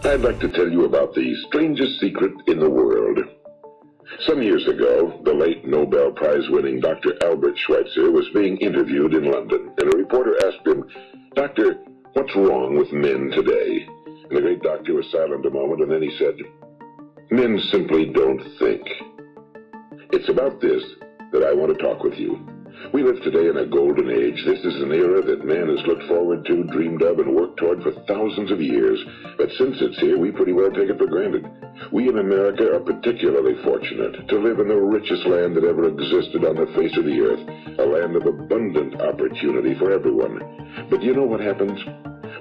I'd like to tell you about the strangest secret in the world. Some years ago, the late Nobel Prize-winning Dr. Albert Schweitzer was being interviewed in London, and a reporter asked him, "Doctor, what's wrong with men today?" And the great doctor was silent a moment, and then he said, "Men simply don't think." It's about this that I want to talk with you. We live today in a golden age. This is an era that man has looked forward to, dreamed of, and worked toward for thousands of years. But since it's here, we pretty well take it for granted. We in America are particularly fortunate to live in the richest land that ever existed on the face of the earth, a land of abundant opportunity for everyone. But you know what happens?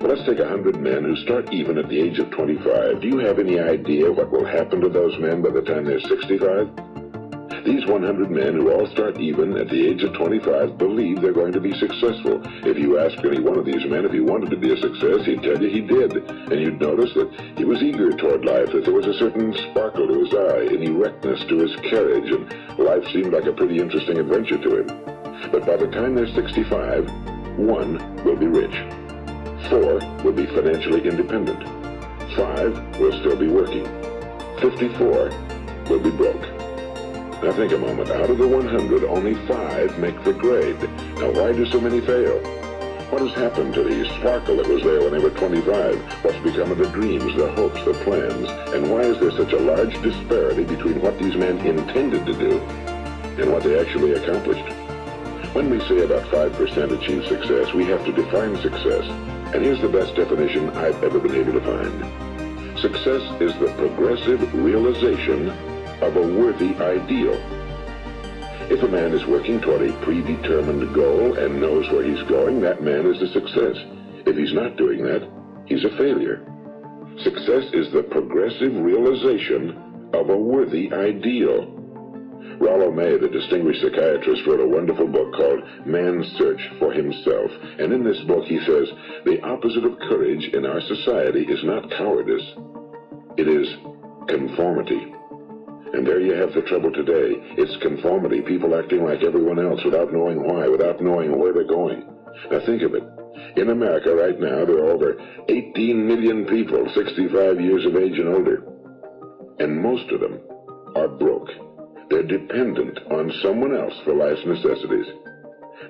Well, let's take 100 men who start even at the age of 25. Do you have any idea what will happen to those men by the time they're 65? These 100 men who all start even at the age of 25 believe they're going to be successful. If you ask any one of these men if he wanted to be a success, he'd tell you he did. And you'd notice that he was eager toward life, that there was a certain sparkle to his eye, an erectness to his carriage, and life seemed like a pretty interesting adventure to him. But by the time they're 65, 1 will be rich. 4 will be financially independent. 5 will still be working. 54 will be broke. Now think a moment. Out of the 100, only 5 make the grade. Now why do so many fail? What has happened to the sparkle that was there when they were 25? What's become of the dreams, the hopes, the plans? And why is there such a large disparity between what these men intended to do and what they actually accomplished? When we say about 5% achieve success, we have to define success. And here's the best definition I've ever been able to find. Success is the progressive realization of a worthy ideal. If a man is working toward a predetermined goal and knows where he's going, that man is a success. If he's not doing that, he's a failure. Success is the progressive realization of a worthy ideal. Rollo May, the distinguished psychiatrist, wrote a wonderful book called Man's Search for Himself. And in this book he says, the opposite of courage in our society is not cowardice. It is conformity. And there you have the trouble today. It's conformity, people acting like everyone else without knowing why, without knowing where they're going. Now think of it. In America right now, there are over 18 million people 65 years of age and older. And most of them are broke. They're dependent on someone else for life's necessities.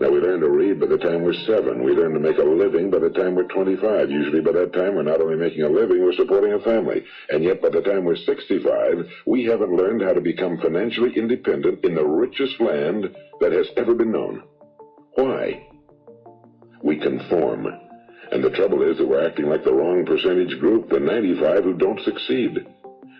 Now, we learn to read by the time we're 7. We learn to make a living by the time we're 25. Usually by that time, we're not only making a living, we're supporting a family. And yet, by the time we're 65, we haven't learned how to become financially independent in the richest land that has ever been known. Why? We conform. And the trouble is that we're acting like the wrong percentage group, the 95 who don't succeed.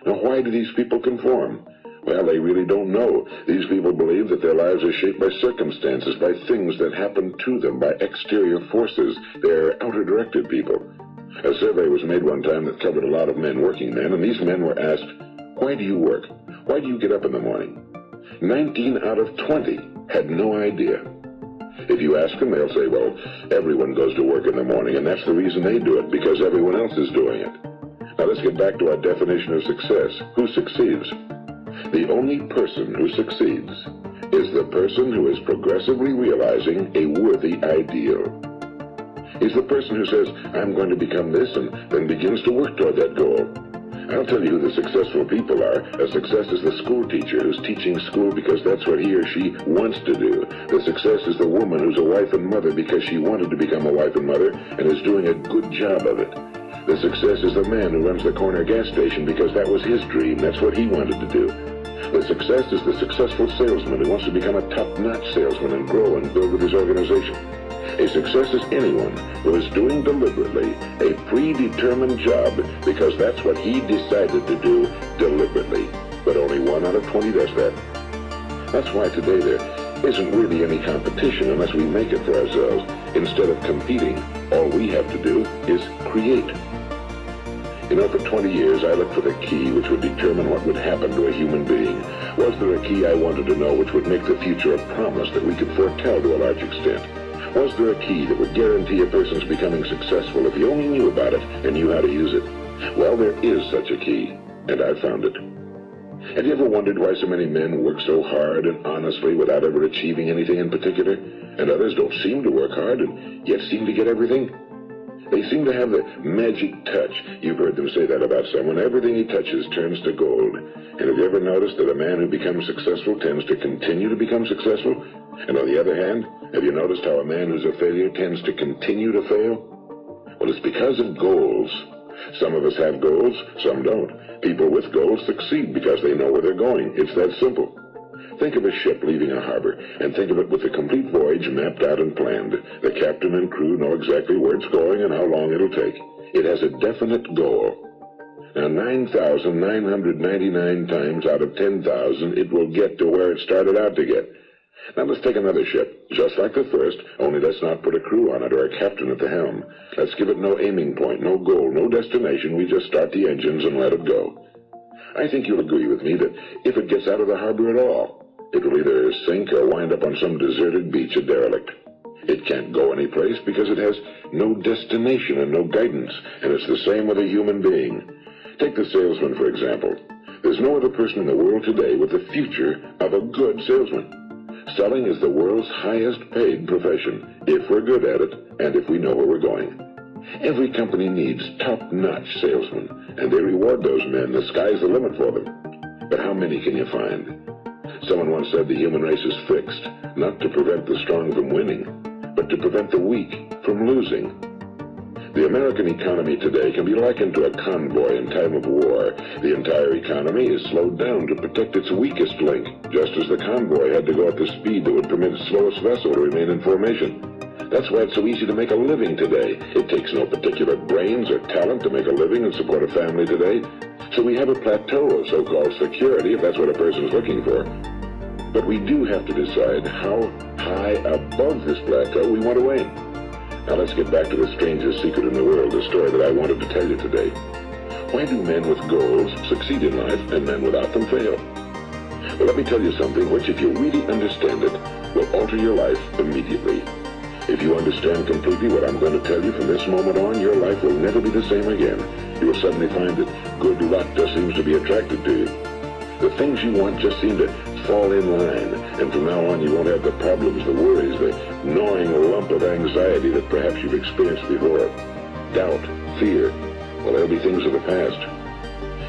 Now, why do these people conform? Well, they really don't know. These people believe that their lives are shaped by circumstances, by things that happen to them, by exterior forces. They're outer-directed people. A survey was made one time that covered a lot of men, working men, and these men were asked, "Why do you work? Why do you get up in the morning?" 19 out of 20 had no idea. If you ask them, they'll say, well, everyone goes to work in the morning, and that's the reason they do it, because everyone else is doing it. Now let's get back to our definition of success. Who succeeds? The only person who succeeds is the person who is progressively realizing a worthy ideal. He's the person who says, I'm going to become this, and then begins to work toward that goal. I'll tell you who the successful people are. A success is the school teacher who's teaching school because that's what he or she wants to do. The success is the woman who's a wife and mother because she wanted to become a wife and mother and is doing a good job of it. The success is the man who runs the corner gas station because that was his dream. That's what he wanted to do. The success is the successful salesman who wants to become a top-notch salesman and grow and build with his organization. A success is anyone who is doing deliberately a predetermined job because that's what he decided to do deliberately. But only 1 out of 20 does that. That's why today there isn't really any competition unless we make it for ourselves. Instead of competing, all we have to do is create. You know, for 20 years, I looked for the key which would determine what would happen to a human being. Was there a key I wanted to know which would make the future a promise that we could foretell to a large extent? Was there a key that would guarantee a person's becoming successful if he only knew about it and knew how to use it? Well, there is such a key, and I found it. Have you ever wondered why so many men work so hard and honestly without ever achieving anything in particular, and others don't seem to work hard and yet seem to get everything? They seem to have the magic touch. You've heard them say that about someone. Everything he touches turns to gold. And have you ever noticed that a man who becomes successful tends to continue to become successful? And on the other hand, have you noticed how a man who's a failure tends to continue to fail? Well, it's because of goals. Some of us have goals, some don't. People with goals succeed because they know where they're going. It's that simple. Think of a ship leaving a harbor, and think of it with the complete voyage mapped out and planned. The captain and crew know exactly where it's going and how long it'll take. It has a definite goal. Now, 9,999 times out of 10,000, it will get to where it started out to get. Now, let's take another ship, just like the first, only let's not put a crew on it or a captain at the helm. Let's give it no aiming point, no goal, no destination. We just start the engines and let it go. I think you'll agree with me that if it gets out of the harbor at all, it will either sink or wind up on some deserted beach, a derelict. It can't go anyplace because it has no destination and no guidance, and it's the same with a human being. Take the salesman, for example. There's no other person in the world today with the future of a good salesman. Selling is the world's highest paid profession, if we're good at it and if we know where we're going. Every company needs top-notch salesmen, and they reward those men. The sky's the limit for them. But how many can you find? Someone once said the human race is fixed, not to prevent the strong from winning, but to prevent the weak from losing. The American economy today can be likened to a convoy in time of war. The entire economy is slowed down to protect its weakest link, just as the convoy had to go at the speed that would permit its slowest vessel to remain in formation. That's why it's so easy to make a living today. It takes no particular brains or talent to make a living and support a family today. So we have a plateau of so-called security, if that's what a person's looking for. But we do have to decide how high above this plateau we want to aim. Now let's get back to the strangest secret in the world, the story that I wanted to tell you today. Why do men with goals succeed in life and men without them fail? Well, let me tell you something which, if you really understand it, will alter your life immediately. If you understand completely what I'm going to tell you from this moment on, your life will never be the same again. You will suddenly find that good luck just seems to be attracted to you. The things you want just seem to fall in line, and from now on you won't have the problems, the worries, the gnawing lump of anxiety that perhaps you've experienced before. Doubt, fear, well, they'll be things of the past.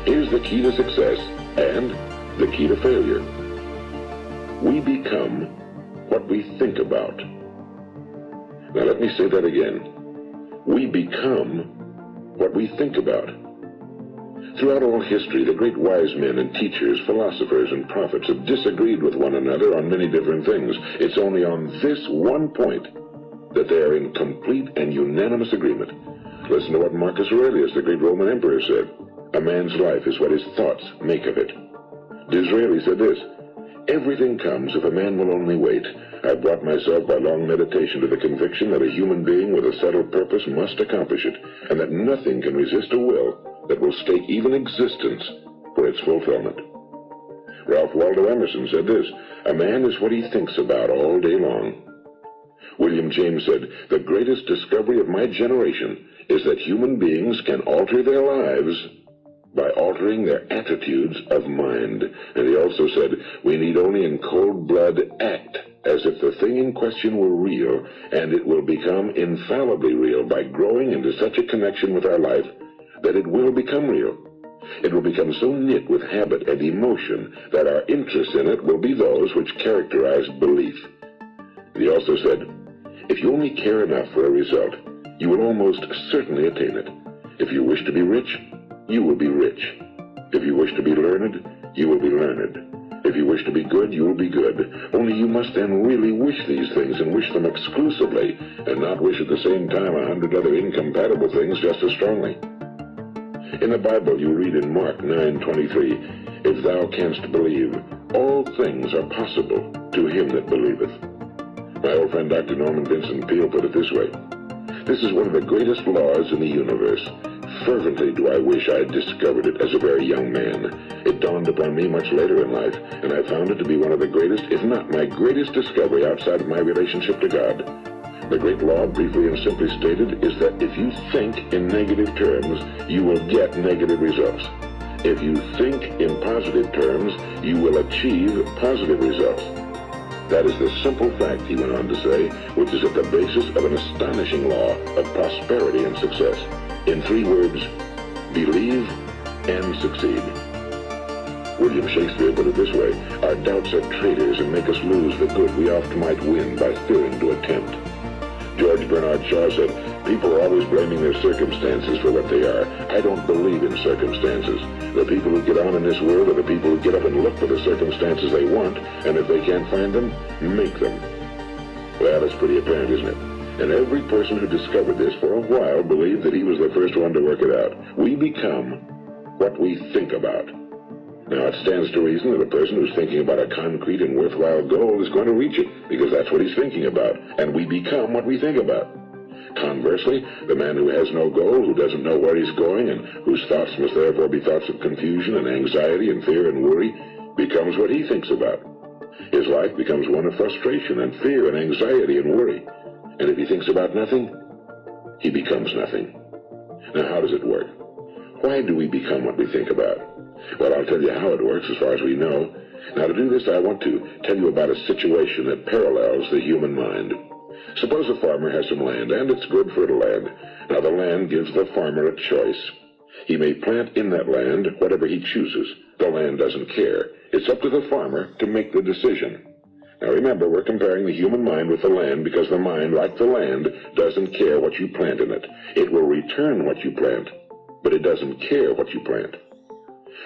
Here's the key to success and the key to failure. We become what we think about. Now let me say that again. We become what we think about. Throughout all history, the great wise men and teachers, philosophers and prophets have disagreed with one another on many different things. It's only on this one point that they are in complete and unanimous agreement. Listen to what Marcus Aurelius, the great Roman emperor, said. A man's life is what his thoughts make of it. Disraeli said this: everything comes if a man will only wait. I brought myself by long meditation to the conviction that a human being with a settled purpose must accomplish it, and that nothing can resist a will that will stake even existence for its fulfillment. Ralph Waldo Emerson said this: a man is what he thinks about all day long. William James said, the greatest discovery of my generation is that human beings can alter their lives by altering their attitudes of mind. And he also said, we need only in cold blood act as if the thing in question were real, and it will become infallibly real by growing into such a connection with our life that it will become real. It will become so knit with habit and emotion that our interest in it will be those which characterize belief. And he also said, if you only care enough for a result, you will almost certainly attain it. If you wish to be rich, you will be rich. If you wish to be learned, you will be learned. If you wish to be good, you will be good. Only you must then really wish these things, and wish them exclusively, and not wish at the same time 100 other incompatible things just as strongly. In the Bible, you read in Mark 9:23, if thou canst believe, all things are possible to him that believeth. My old friend Dr. Norman Vincent Peale put it this way: this is one of the greatest laws in the universe. Fervently do I wish I had discovered it as a very young man. It dawned upon me much later in life, and I found it to be one of the greatest, if not my greatest discovery outside of my relationship to God. The great law, briefly and simply stated, is that if you think in negative terms, you will get negative results. If you think in positive terms, you will achieve positive results. That is the simple fact, he went on to say, which is at the basis of an astonishing law of prosperity and success. In 3 words, believe and succeed. William Shakespeare put it this way: our doubts are traitors and make us lose the good we oft might win by fearing to attempt. George Bernard Shaw said, people are always blaming their circumstances for what they are. I don't believe in circumstances. The people who get on in this world are the people who get up and look for the circumstances they want, and if they can't find them, make them. Well, it's pretty apparent, isn't it? And every person who discovered this for a while believed that he was the first one to work it out. We become what we think about. Now, it stands to reason that a person who's thinking about a concrete and worthwhile goal is going to reach it, because that's what he's thinking about, and we become what we think about. Conversely, the man who has no goal, who doesn't know where he's going, and whose thoughts must therefore be thoughts of confusion and anxiety and fear and worry, becomes what he thinks about. His life becomes one of frustration and fear and anxiety and worry. And if he thinks about nothing, he becomes nothing. Now, how does it work? Why do we become what we think about? Well, I'll tell you how it works as far as we know. Now, to do this, I want to tell you about a situation that parallels the human mind. Suppose a farmer has some land, and it's good fertile land. Now, the land gives the farmer a choice. He may plant in that land whatever he chooses. The land doesn't care. It's up to the farmer to make the decision. Now, remember, we're comparing the human mind with the land because the mind, like the land, doesn't care what you plant in it. It will return what you plant, but it doesn't care what you plant.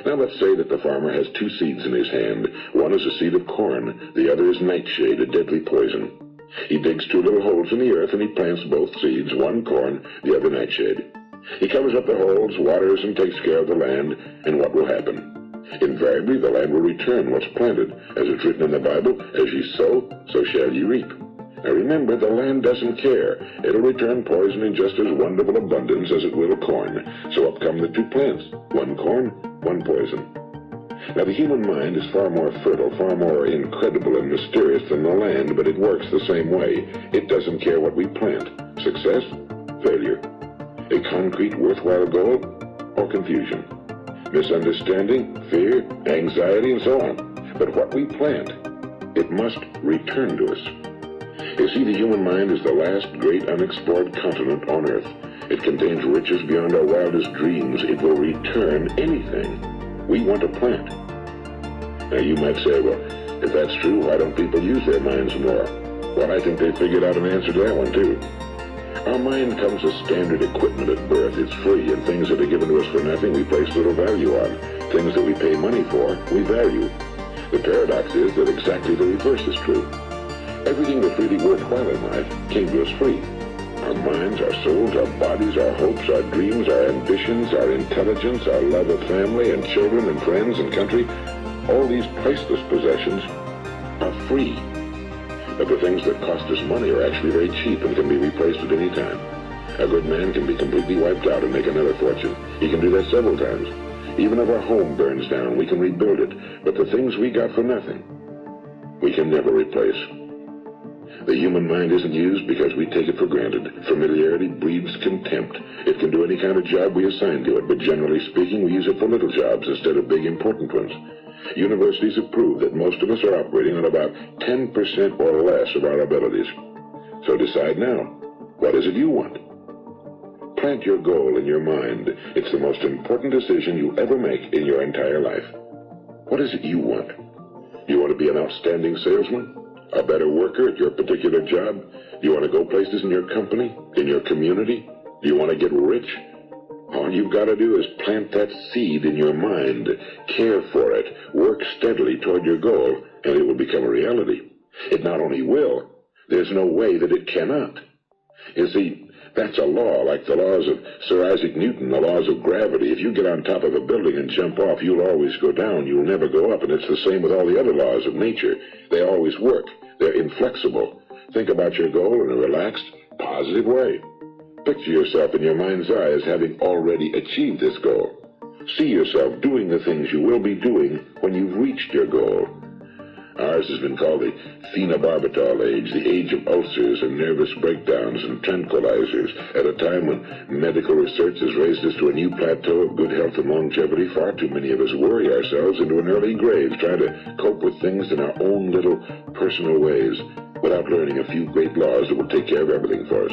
Now, let's say that the farmer has 2 seeds in his hand. One is a seed of corn. The other is nightshade, a deadly poison. He digs 2 little holes in the earth and he plants both seeds, one corn, the other nightshade. He covers up the holes, waters, and takes care of the land, and what will happen? Invariably, the land will return what's planted. As it's written in the Bible, as ye sow, so shall ye reap. Now remember, the land doesn't care. It'll return poison in just as wonderful abundance as it will corn. So up come the 2 plants, one corn, one poison. Now, the human mind is far more fertile, far more incredible and mysterious than the land, but it works the same way. It doesn't care what we plant. Success, failure. A concrete, worthwhile goal, or confusion. Misunderstanding, fear, anxiety, and so on. But what we plant, it must return to us. You see, the human mind is the last great unexplored continent on Earth. It contains riches beyond our wildest dreams. It will return anything we want to plant. Now, you might say, well, if that's true, why don't people use their minds more? Well, I think they figured out an answer to that one, too. Our mind comes as standard equipment at birth. It's free, and things that are given to us for nothing we place little value on. Things that we pay money for, we value. The paradox is that exactly the reverse is true. Everything that's really worthwhile in life came to us free. Our minds, our souls, our bodies, our hopes, our dreams, our ambitions, our intelligence, our love of family and children and friends and country, all these priceless possessions are free. But the things that cost us money are actually very cheap and can be replaced at any time. A good man can be completely wiped out and make another fortune. He can do that several times. Even if our home burns down, we can rebuild it. But the things we got for nothing, we can never replace. The human mind isn't used because we take it for granted. Familiarity breeds contempt. It can do any kind of job we assign to it, but generally speaking, we use it for little jobs instead of big, important ones. Universities have proved that most of us are operating on about 10% or less of our abilities. So decide now, what is it you want? Plant your goal in your mind. It's the most important decision you'll ever make in your entire life. What is it you want? You want to be an outstanding salesman? A better worker at your particular job? Do you want to go places in your company? In your community? Do you want to get rich? All you've got to do is plant that seed in your mind, care for it, work steadily toward your goal, and it will become a reality. It not only will, there's no way that it cannot. You see, that's a law, like the laws of Sir Isaac Newton, the laws of gravity. If you get on top of a building and jump off, you'll always go down. You'll never go up, and it's the same with all the other laws of nature. They always work. They're inflexible. Think about your goal in a relaxed, positive way. Picture yourself in your mind's eye as having already achieved this goal. See yourself doing the things you will be doing when you've reached your goal. Ours has been called the phenobarbital age, the age of ulcers and nervous breakdowns and tranquilizers. At a time when medical research has raised us to a new plateau of good health and longevity, far too many of us worry ourselves into an early grave, trying to cope with things in our own little personal ways, without learning a few great laws that will take care of everything for us.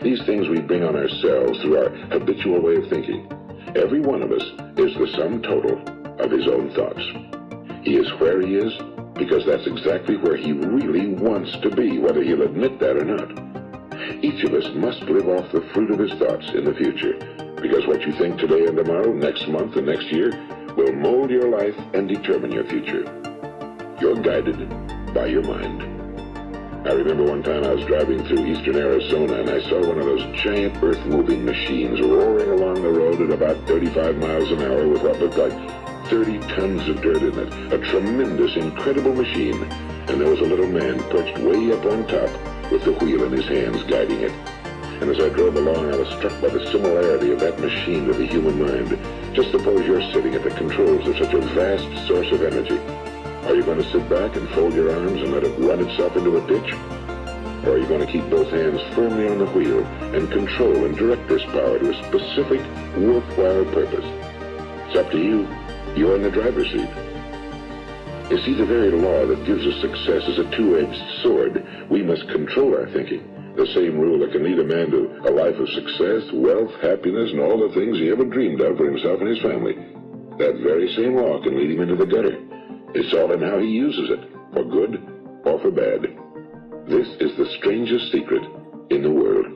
These things we bring on ourselves through our habitual way of thinking. Every one of us is the sum total of his own thoughts. He is where he is because that's exactly where he really wants to be, whether he'll admit that or not. Each of us must live off the fruit of his thoughts in the future, because what you think today and tomorrow, next month and next year, will mold your life and determine your future. You're guided by your mind. I remember one time I was driving through eastern Arizona and I saw one of those giant earth-moving machines roaring along the road at about 35 miles an hour with what looked like 30 tons of dirt in it. A tremendous, incredible machine. And there was a little man perched way up on top with the wheel in his hands guiding it. And as I drove along, I was struck by the similarity of that machine to the human mind. Just suppose you're sitting at the controls of such a vast source of energy. Are you going to sit back and fold your arms and let it run itself into a ditch? Or are you going to keep both hands firmly on the wheel and control and direct this power to a specific, worthwhile purpose? It's up to you. You're in the driver's seat. You see, the very law that gives us success is a two-edged sword. We must control our thinking. The same rule that can lead a man to a life of success, wealth, happiness, and all the things he ever dreamed of for himself and his family. That very same law can lead him into the gutter. It's all in how he uses it, for good or for bad. This is the strangest secret in the world.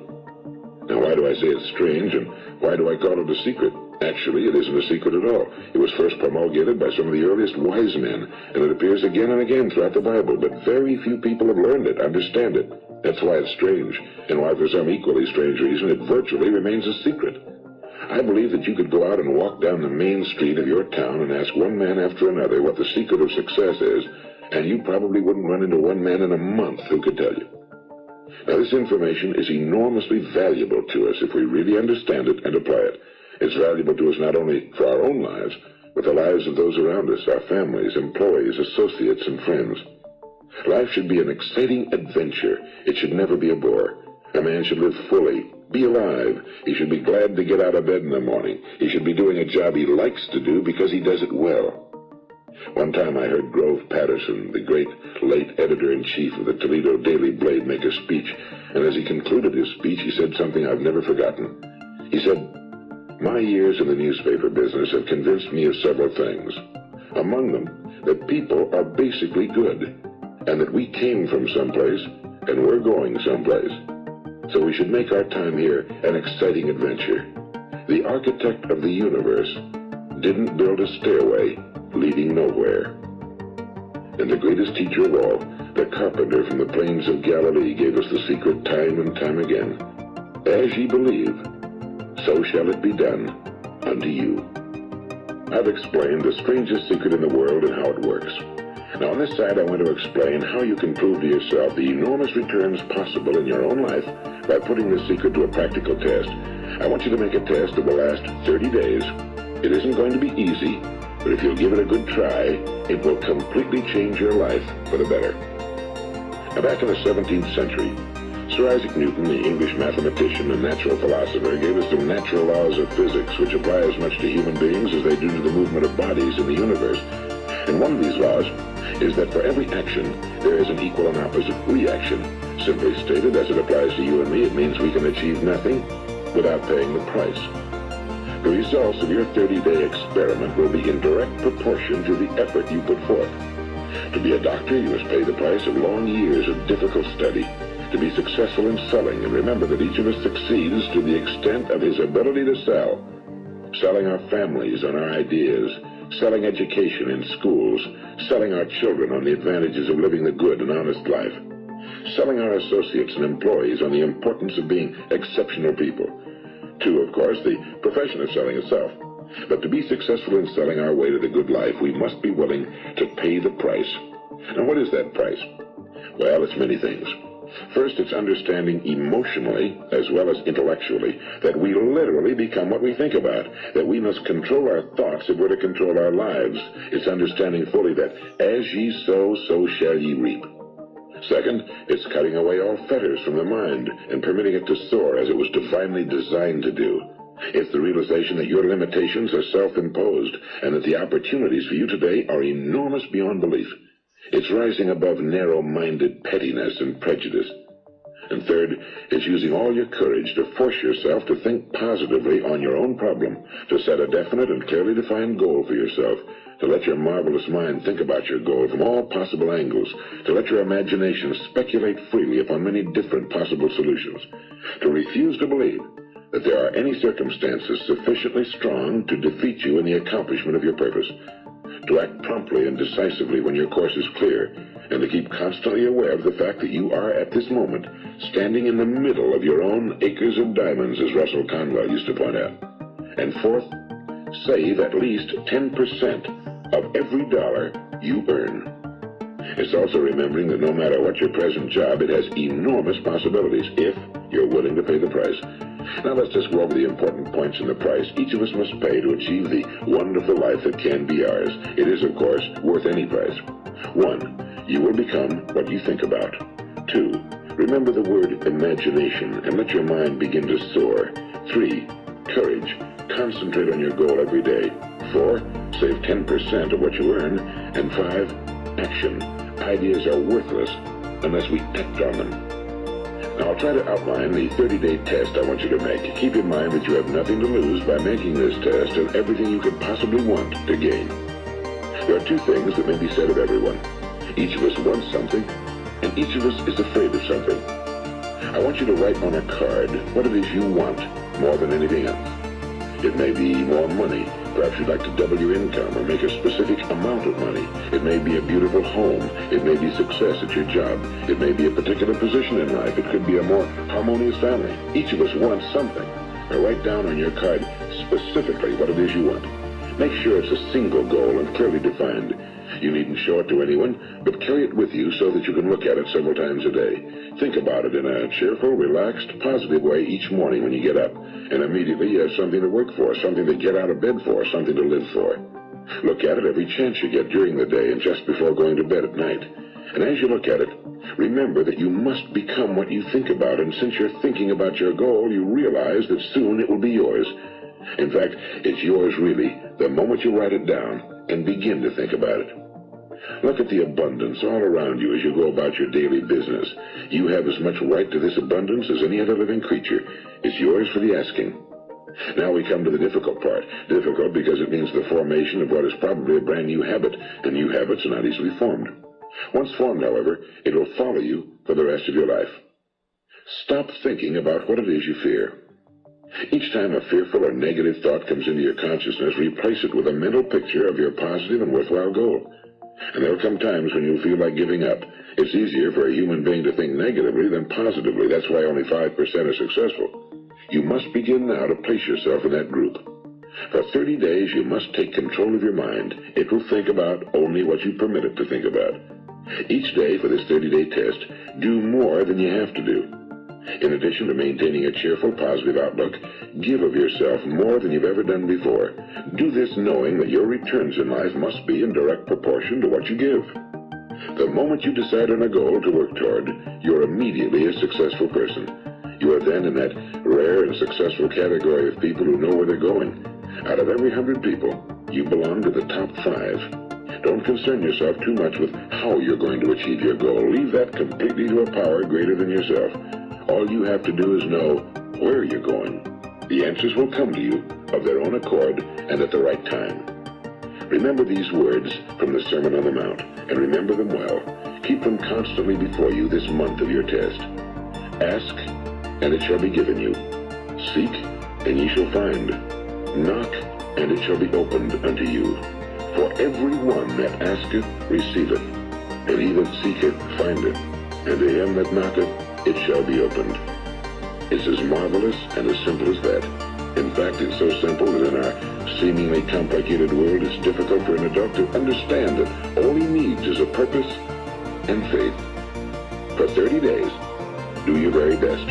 Now, why do I say it's strange, and why do I call it a secret? Actually, it isn't a secret at all. It was first promulgated by some of the earliest wise men, and it appears again and again throughout the Bible, but very few people have learned it, understand it. That's why it's strange, and why for some equally strange reason it virtually remains a secret. I believe that you could go out and walk down the main street of your town and ask one man after another what the secret of success is, and you probably wouldn't run into one man in a month who could tell you. Now, this information is enormously valuable to us if we really understand it and apply it. It's valuable to us not only for our own lives, but the lives of those around us, our families, employees, associates, and friends. Life should be an exciting adventure. It should never be a bore. A man should live fully, be alive. He should be glad to get out of bed in the morning. He should be doing a job he likes to do because he does it well. One time I heard Grove Patterson, the great late editor-in-chief of the Toledo Daily Blade, make a speech, and as he concluded his speech, he said something I've never forgotten. He said, "My years in the newspaper business have convinced me of several things. Among them, that people are basically good, and that we came from someplace, and we're going someplace. So we should make our time here an exciting adventure. The architect of the universe didn't build a stairway leading nowhere." And the greatest teacher of all, the carpenter from the plains of Galilee, gave us the secret time and time again. As ye believe, so shall it be done unto you. I've explained the strangest secret in the world and how it works. Now, on this side, I want to explain how you can prove to yourself the enormous returns possible in your own life by putting this secret to a practical test. I want you to make a test that will last 30 days. It isn't going to be easy, but if you'll give it a good try, it will completely change your life for the better. Now, back in the 17th century, Sir Isaac Newton, the English mathematician and natural philosopher, gave us some natural laws of physics which apply as much to human beings as they do to the movement of bodies in the universe. And one of these laws is that for every action, there is an equal and opposite reaction. Simply stated, as it applies to you and me, it means we can achieve nothing without paying the price. The results of your 30-day experiment will be in direct proportion to the effort you put forth. To be a doctor, you must pay the price of long years of difficult study. To be successful in selling, and remember that each of us succeeds to the extent of his ability to sell. Selling our families on our ideas, selling education in schools, selling our children on the advantages of living the good and honest life, selling our associates and employees on the importance of being exceptional people. To, of course, the profession of selling itself. But to be successful in selling our way to the good life, we must be willing to pay the price. Now, what is that price? Well, it's many things. First, it's understanding emotionally as well as intellectually that we literally become what we think about, that we must control our thoughts if we're to control our lives. It's understanding fully that as ye sow, so shall ye reap. Second, it's cutting away all fetters from the mind and permitting it to soar as it was divinely designed to do. It's the realization that your limitations are self-imposed and that the opportunities for you today are enormous beyond belief. It's rising above narrow-minded pettiness and prejudice. And third, it's using all your courage to force yourself to think positively on your own problem, to set a definite and clearly defined goal for yourself, to let your marvelous mind think about your goal from all possible angles, to let your imagination speculate freely upon many different possible solutions, to refuse to believe that there are any circumstances sufficiently strong to defeat you in the accomplishment of your purpose, to act promptly and decisively when your course is clear, and to keep constantly aware of the fact that you are at this moment standing in the middle of your own acres of diamonds, as Russell Conwell used to point out. And fourth, save at least 10% of every dollar you earn. It's also remembering that no matter what your present job, it has enormous possibilities if you're willing to pay the price. Now let's just go over the important points in the price each of us must pay to achieve the wonderful life that can be ours. It is, of course, worth any price. 1, you will become what you think about. 2, remember the word imagination and let your mind begin to soar. 3, courage. Concentrate on your goal every day. 4, save 10% of what you earn. And 5, action. Ideas are worthless unless we act on them. Now, I'll try to outline the 30-day test I want you to make. Keep in mind that you have nothing to lose by making this test and everything you could possibly want to gain. There are 2 things that may be said of everyone. Each of us wants something, and each of us is afraid of something. I want you to write on a card what it is you want more than anything else. It may be more money. Perhaps you'd like to double your income or make a specific amount of money. It may be a beautiful home. It may be success at your job. It may be a particular position in life. It could be a more harmonious family. Each of us wants something. Now write down on your card specifically what it is you want. Make sure it's a single goal and clearly defined. You needn't show it to anyone, but carry it with you so that you can look at it several times a day. Think about it in a cheerful, relaxed, positive way each morning when you get up. And immediately you have something to work for, something to get out of bed for, something to live for. Look at it every chance you get during the day and just before going to bed at night. And as you look at it, remember that you must become what you think about, and since you're thinking about your goal, you realize that soon it will be yours. In fact, it's yours really the moment you write it down and begin to think about it. Look at the abundance all around you as you go about your daily business. You have as much right to this abundance as any other living creature. It's yours for the asking. Now we come to the difficult part. Difficult because it means the formation of what is probably a brand new habit, and new habits are not easily formed. Once formed, however, it will follow you for the rest of your life. Stop thinking about what it is you fear. Each time a fearful or negative thought comes into your consciousness, replace it with a mental picture of your positive and worthwhile goal. And there will come times when you'll feel like giving up. It's easier for a human being to think negatively than positively. That's why only 5% are successful. You must begin now to place yourself in that group. For 30 days, you must take control of your mind. It will think about only what you permit it to think about. Each day for this 30-day test, do more than you have to do. In addition to maintaining a cheerful, positive outlook, give of yourself more than you've ever done before. Do this knowing that your returns in life must be in direct proportion to what you give. The moment you decide on a goal to work toward, you're immediately a successful person. You are then in that rare and successful category of people who know where they're going. Out of every 100 people, you belong to the top 5. Don't concern yourself too much with how you're going to achieve your goal. Leave that completely to a power greater than yourself. All you have to do is know where you're going. The answers will come to you of their own accord and at the right time. Remember these words from the Sermon on the Mount, and remember them well. Keep them constantly before you this month of your test. Ask, and it shall be given you. Seek, and ye shall find. Knock, and it shall be opened unto you. For every one that asketh receiveth, and he that seeketh findeth, and to him that knocketh it shall be opened. It's as marvelous and as simple as that. In fact, it's so simple that in our seemingly complicated world, it's difficult for an adult to understand that all he needs is a purpose and faith. For 30 days, do your very best.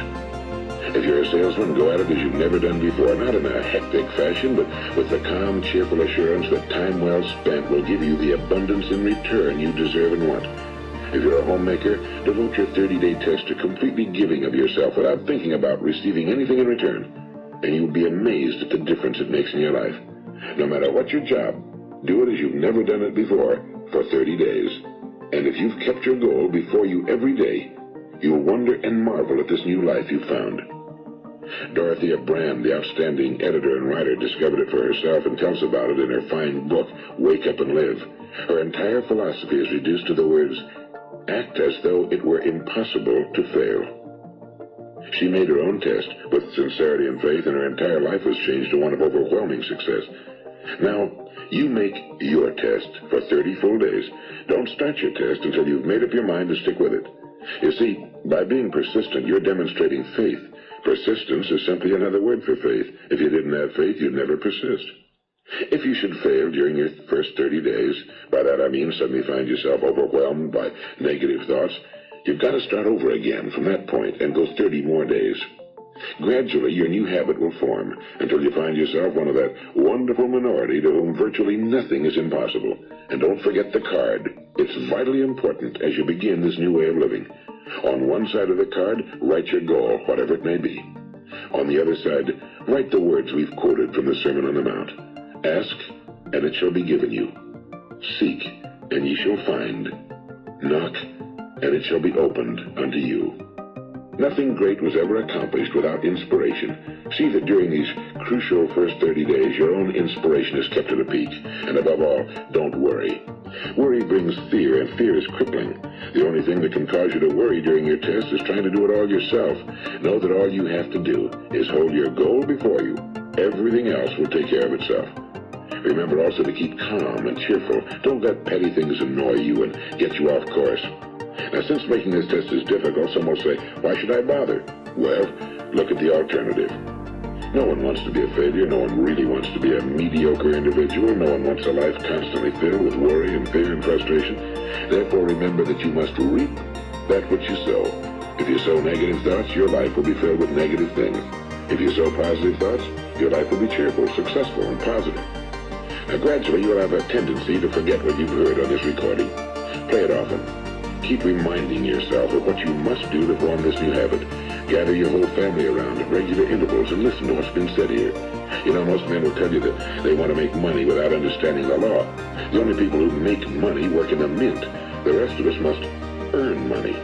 If you're a salesman, go at it as you've never done before, not in a hectic fashion, but with the calm, cheerful assurance that time well spent will give you the abundance in return you deserve and want. If you're a homemaker, devote your 30-day test to completely giving of yourself without thinking about receiving anything in return, and you'll be amazed at the difference it makes in your life. No matter what your job, do it as you've never done it before for 30 days. And if you've kept your goal before you every day, you'll wonder and marvel at this new life you've found. Dorothea Brand, the outstanding editor and writer, discovered it for herself and tells about it in her fine book, Wake Up and Live. Her entire philosophy is reduced to the words, act as though it were impossible to fail. She made her own test with sincerity and faith, and her entire life was changed to one of overwhelming success. Now, you make your test for 30 full days. Don't start your test until you've made up your mind to stick with it. You see, by being persistent, you're demonstrating faith. Persistence is simply another word for faith. If you didn't have faith, you'd never persist. If you should fail during your first 30 days, by that I mean suddenly find yourself overwhelmed by negative thoughts, you've got to start over again from that point and go 30 more days. Gradually, your new habit will form until you find yourself one of that wonderful minority to whom virtually nothing is impossible. And don't forget the card. It's vitally important as you begin this new way of living. On one side of the card, write your goal, whatever it may be. On the other side, write the words we've quoted from the Sermon on the Mount. Ask, and it shall be given you. Seek, and ye shall find. Knock, and it shall be opened unto you. Nothing great was ever accomplished without inspiration. See that during these crucial first 30 days, your own inspiration is kept at a peak. And above all, don't worry. Worry brings fear, and fear is crippling. The only thing that can cause you to worry during your test is trying to do it all yourself. Know that all you have to do is hold your goal before you. Everything else will take care of itself. Remember also to keep calm and cheerful. Don't let petty things annoy you and get you off course. Now, since making this test is difficult, some will say, why should I bother? Well, look at the alternative. No one wants to be a failure. No one really wants to be a mediocre individual. No one wants a life constantly filled with worry and fear and frustration. Therefore, remember that you must reap that which you sow. If you sow negative thoughts, your life will be filled with negative things. If you sow positive thoughts, your life will be cheerful, successful, and positive. Now, gradually, you'll have a tendency to forget what you've heard on this recording. Play it often. Keep reminding yourself of what you must do to form this new habit. Gather your whole family around at regular intervals and listen to what's been said here. You know, most men will tell you that they want to make money without understanding the law. The only people who make money work in a mint. The rest of us must earn money.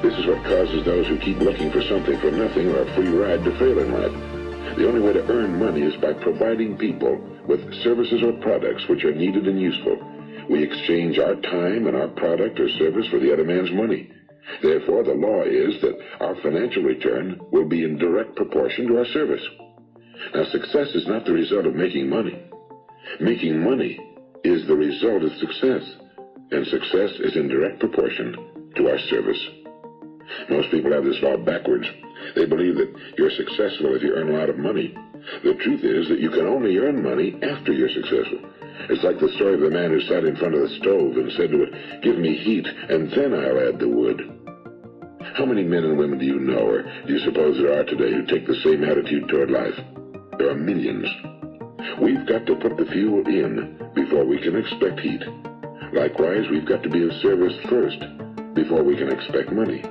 This is what causes those who keep looking for something for nothing or a free ride to fail in life. The only way to earn money is by providing people with services or products which are needed and useful. We exchange our time and our product or service for the other man's money. Therefore, the law is that our financial return will be in direct proportion to our service. Now, success is not the result of making money. Making money is the result of success, and success is in direct proportion to our service. Most people have this law backwards. They believe that you're successful if you earn a lot of money. The truth is that you can only earn money after you're successful. It's like the story of the man who sat in front of the stove and said to it, give me heat, and then I'll add the wood. How many men and women do you know, or do you suppose there are today, who take the same attitude toward life? There are millions. We've got to put the fuel in before we can expect heat. Likewise, we've got to be of service first before we can expect money.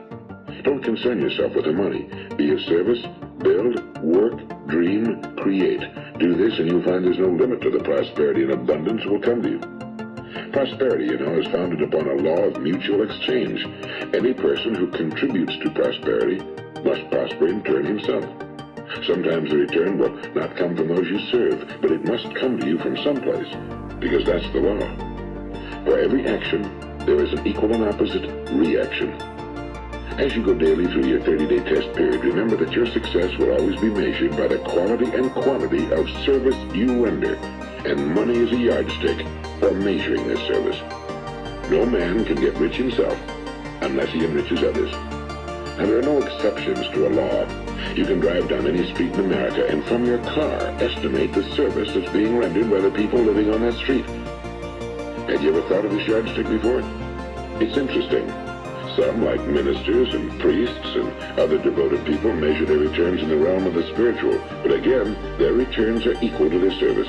Don't concern yourself with the money. Be of service, build, work, dream, create. Do this and you'll find there's no limit to the prosperity and abundance that will come to you. Prosperity, you know, is founded upon a law of mutual exchange. Any person who contributes to prosperity must prosper in turn himself. Sometimes the return will not come from those you serve, but it must come to you from someplace, because that's the law. For every action, there is an equal and opposite reaction. As you go daily through your 30-day test period, remember that your success will always be measured by the quality and quantity of service you render, and money is a yardstick for measuring this service. No man can get rich himself unless he enriches others. Now, there are no exceptions to a law. You can drive down any street in America and from your car estimate the service that's being rendered by the people living on that street. Had you ever thought of this yardstick before? It's interesting. Some, like ministers and priests and other devoted people, measure their returns in the realm of the spiritual, but again, their returns are equal to their service.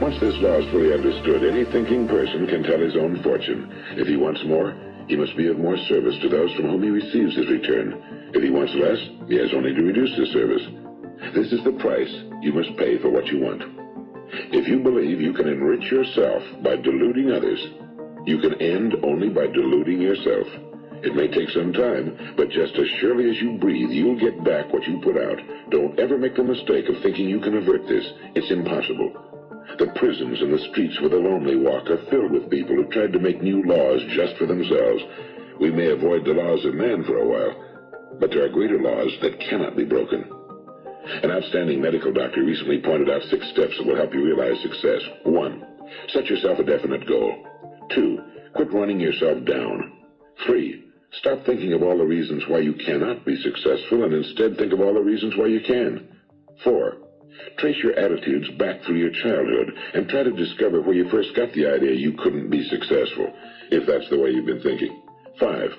Once this law is fully understood, any thinking person can tell his own fortune. If he wants more, he must be of more service to those from whom he receives his return. If he wants less, he has only to reduce his service. This is the price you must pay for what you want. If you believe you can enrich yourself by deluding others, you can end only by deluding yourself. It may take some time, but just as surely as you breathe, you'll get back what you put out. Don't ever make the mistake of thinking you can avert this. It's impossible. The prisons and the streets where the lonely walk are filled with people who tried to make new laws just for themselves. We may avoid the laws of man for a while, but there are greater laws that cannot be broken. An outstanding medical doctor recently pointed out 6 steps that will help you realize success. 1. Set yourself a definite goal. 2. Quit running yourself down. 3. Stop thinking of all the reasons why you cannot be successful and instead think of all the reasons why you can. 4. Trace your attitudes back through your childhood and try to discover where you first got the idea you couldn't be successful, if that's the way you've been thinking. 5.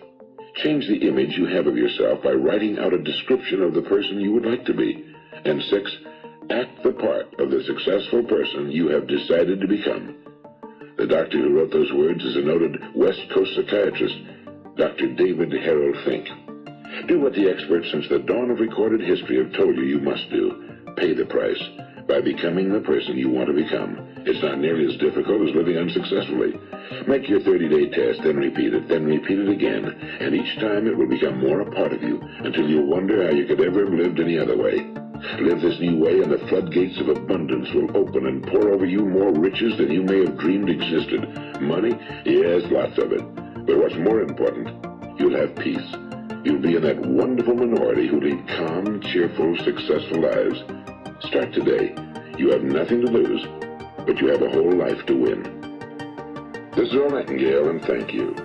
Change the image you have of yourself by writing out a description of the person you would like to be. And 6. Act the part of the successful person you have decided to become. The doctor who wrote those words is a noted West Coast psychiatrist, Dr. David Harold Fink. Do what the experts since the dawn of recorded history have told you must do. Pay the price by becoming the person you want to become. It's not nearly as difficult as living unsuccessfully. Make your 30-day test, then repeat it again, and each time it will become more a part of you until you'll wonder how you could ever have lived any other way. Live this new way and the floodgates of abundance will open and pour over you more riches than you may have dreamed existed. Money? Yes, lots of it. But what's more important, you'll have peace. You'll be in that wonderful minority who lead calm, cheerful, successful lives. Start today. You have nothing to lose, but you have a whole life to win. This is Earl Nightingale, and thank you.